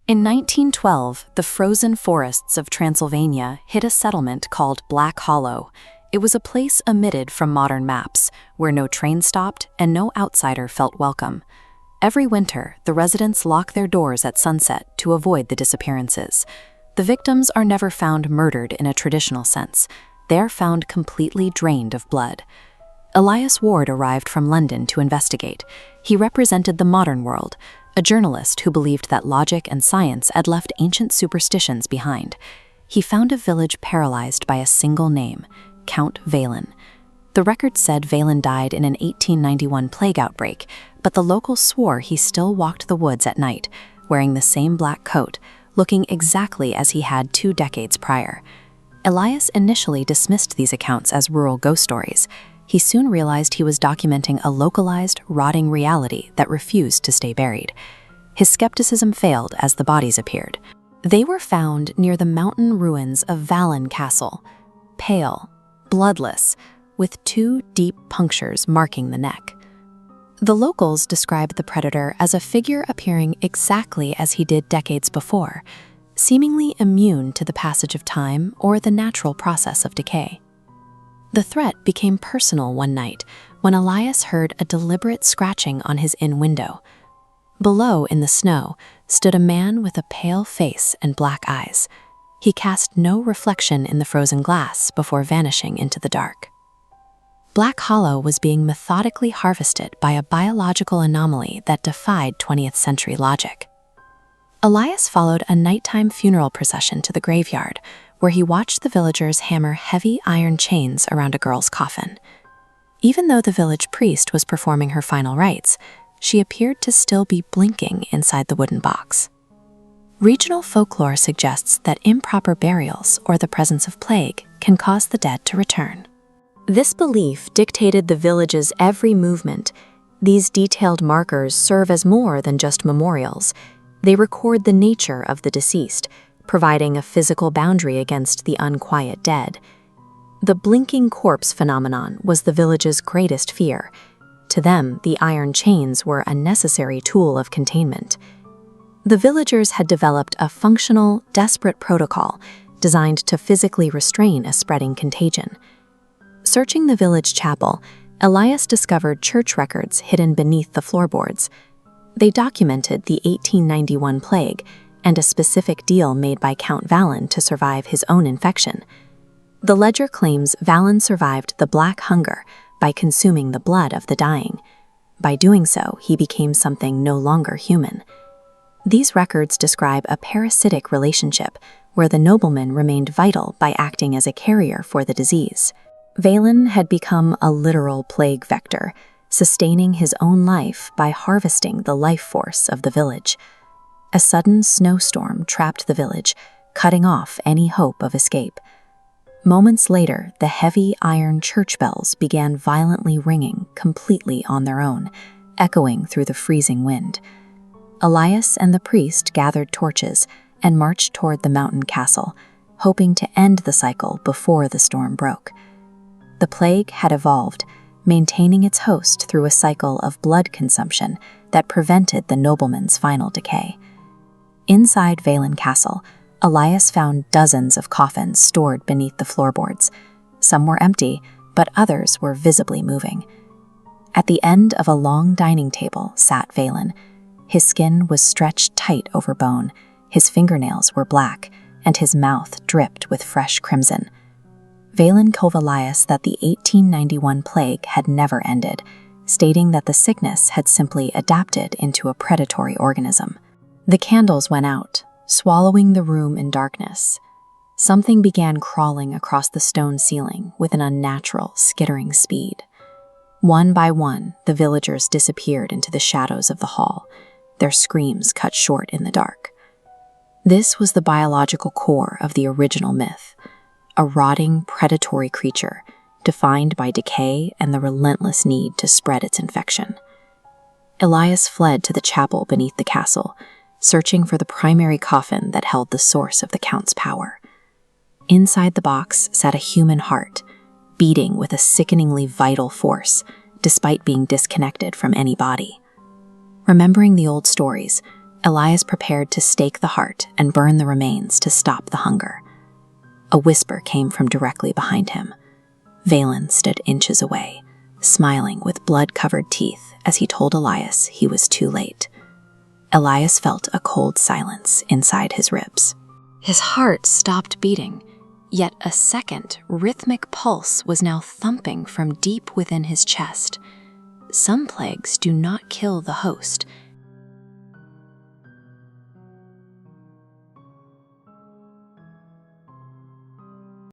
In 1912, the frozen forests of Transylvania hit a settlement called Black Hollow. It was a place omitted from modern maps, where no train stopped and no outsider felt welcome. Every winter, the residents lock their doors at sunset to avoid the disappearances. The victims are never found murdered in a traditional sense. They are found completely drained of blood. Elias Ward arrived from London to investigate. He represented the modern world, a journalist who believed that logic and science had left ancient superstitions behind. He found a village paralyzed by a single name, Count Valen. The record said Valen died in an 1891 plague outbreak, but the locals swore he still walked the woods at night, wearing the same black coat, looking exactly as he had 2 decades prior. Elias initially dismissed these accounts as rural ghost stories. He soon realized he was documenting a localized, rotting reality that refused to stay buried. His skepticism failed as the bodies appeared. They were found near the mountain ruins of Valen Castle, pale, bloodless, with 2 deep punctures marking the neck. The locals described the predator as a figure appearing exactly as he did decades before, seemingly immune to the passage of time or the natural process of decay. The threat became personal one night when Elias heard a deliberate scratching on his inn window. Below in the snow stood a man with a pale face and black eyes. He cast no reflection in the frozen glass before vanishing into the dark. Black Hollow was being methodically harvested by a biological anomaly that defied 20th century logic. Elias followed a nighttime funeral procession to the graveyard, where he watched the villagers hammer heavy iron chains around a girl's coffin. Even though the village priest was performing her final rites, she appeared to still be blinking inside the wooden box. Regional folklore suggests that improper burials or the presence of plague can cause the dead to return. This belief dictated the village's every movement. These detailed markers serve as more than just memorials. They record the nature of the deceased, providing a physical boundary against the unquiet dead. The blinking corpse phenomenon was the village's greatest fear. To them, the iron chains were a necessary tool of containment. The villagers had developed a functional, desperate protocol designed to physically restrain a spreading contagion. Searching the village chapel, Elias discovered church records hidden beneath the floorboards. They documented the 1891 plague and a specific deal made by Count Valen to survive his own infection. The ledger claims Valen survived the Black Hunger by consuming the blood of the dying. By doing so, he became something no longer human. These records describe a parasitic relationship where the nobleman remained vital by acting as a carrier for the disease. Valen had become a literal plague vector, sustaining his own life by harvesting the life force of the village. A sudden snowstorm trapped the village, cutting off any hope of escape. Moments later, the heavy iron church bells began violently ringing completely on their own, echoing through the freezing wind. Elias and the priest gathered torches and marched toward the mountain castle, hoping to end the cycle before the storm broke. The plague had evolved, maintaining its host through a cycle of blood consumption that prevented the nobleman's final decay. Inside Valen Castle, Elias found dozens of coffins stored beneath the floorboards. Some were empty, but others were visibly moving. At the end of a long dining table sat Valen. His skin was stretched tight over bone, his fingernails were black, and his mouth dripped with fresh crimson. Valen told Elias that the 1891 plague had never ended, stating that the sickness had simply adapted into a predatory organism. The candles went out, swallowing the room in darkness. Something began crawling across the stone ceiling with an unnatural, skittering speed. One by one, the villagers disappeared into the shadows of the hall, their screams cut short in the dark. This was the biological core of the original myth, a rotting, predatory creature defined by decay and the relentless need to spread its infection. Elias fled to the chapel beneath the castle, searching for the primary coffin that held the source of the Count's power. Inside the box sat a human heart, beating with a sickeningly vital force, despite being disconnected from any body. Remembering the old stories, Elias prepared to stake the heart and burn the remains to stop the hunger. A whisper came from directly behind him. Valen stood inches away, smiling with blood-covered teeth as he told Elias he was too late. Elias felt a cold silence inside his ribs. His heart stopped beating, yet a second, rhythmic pulse was now thumping from deep within his chest. Some plagues do not kill the host,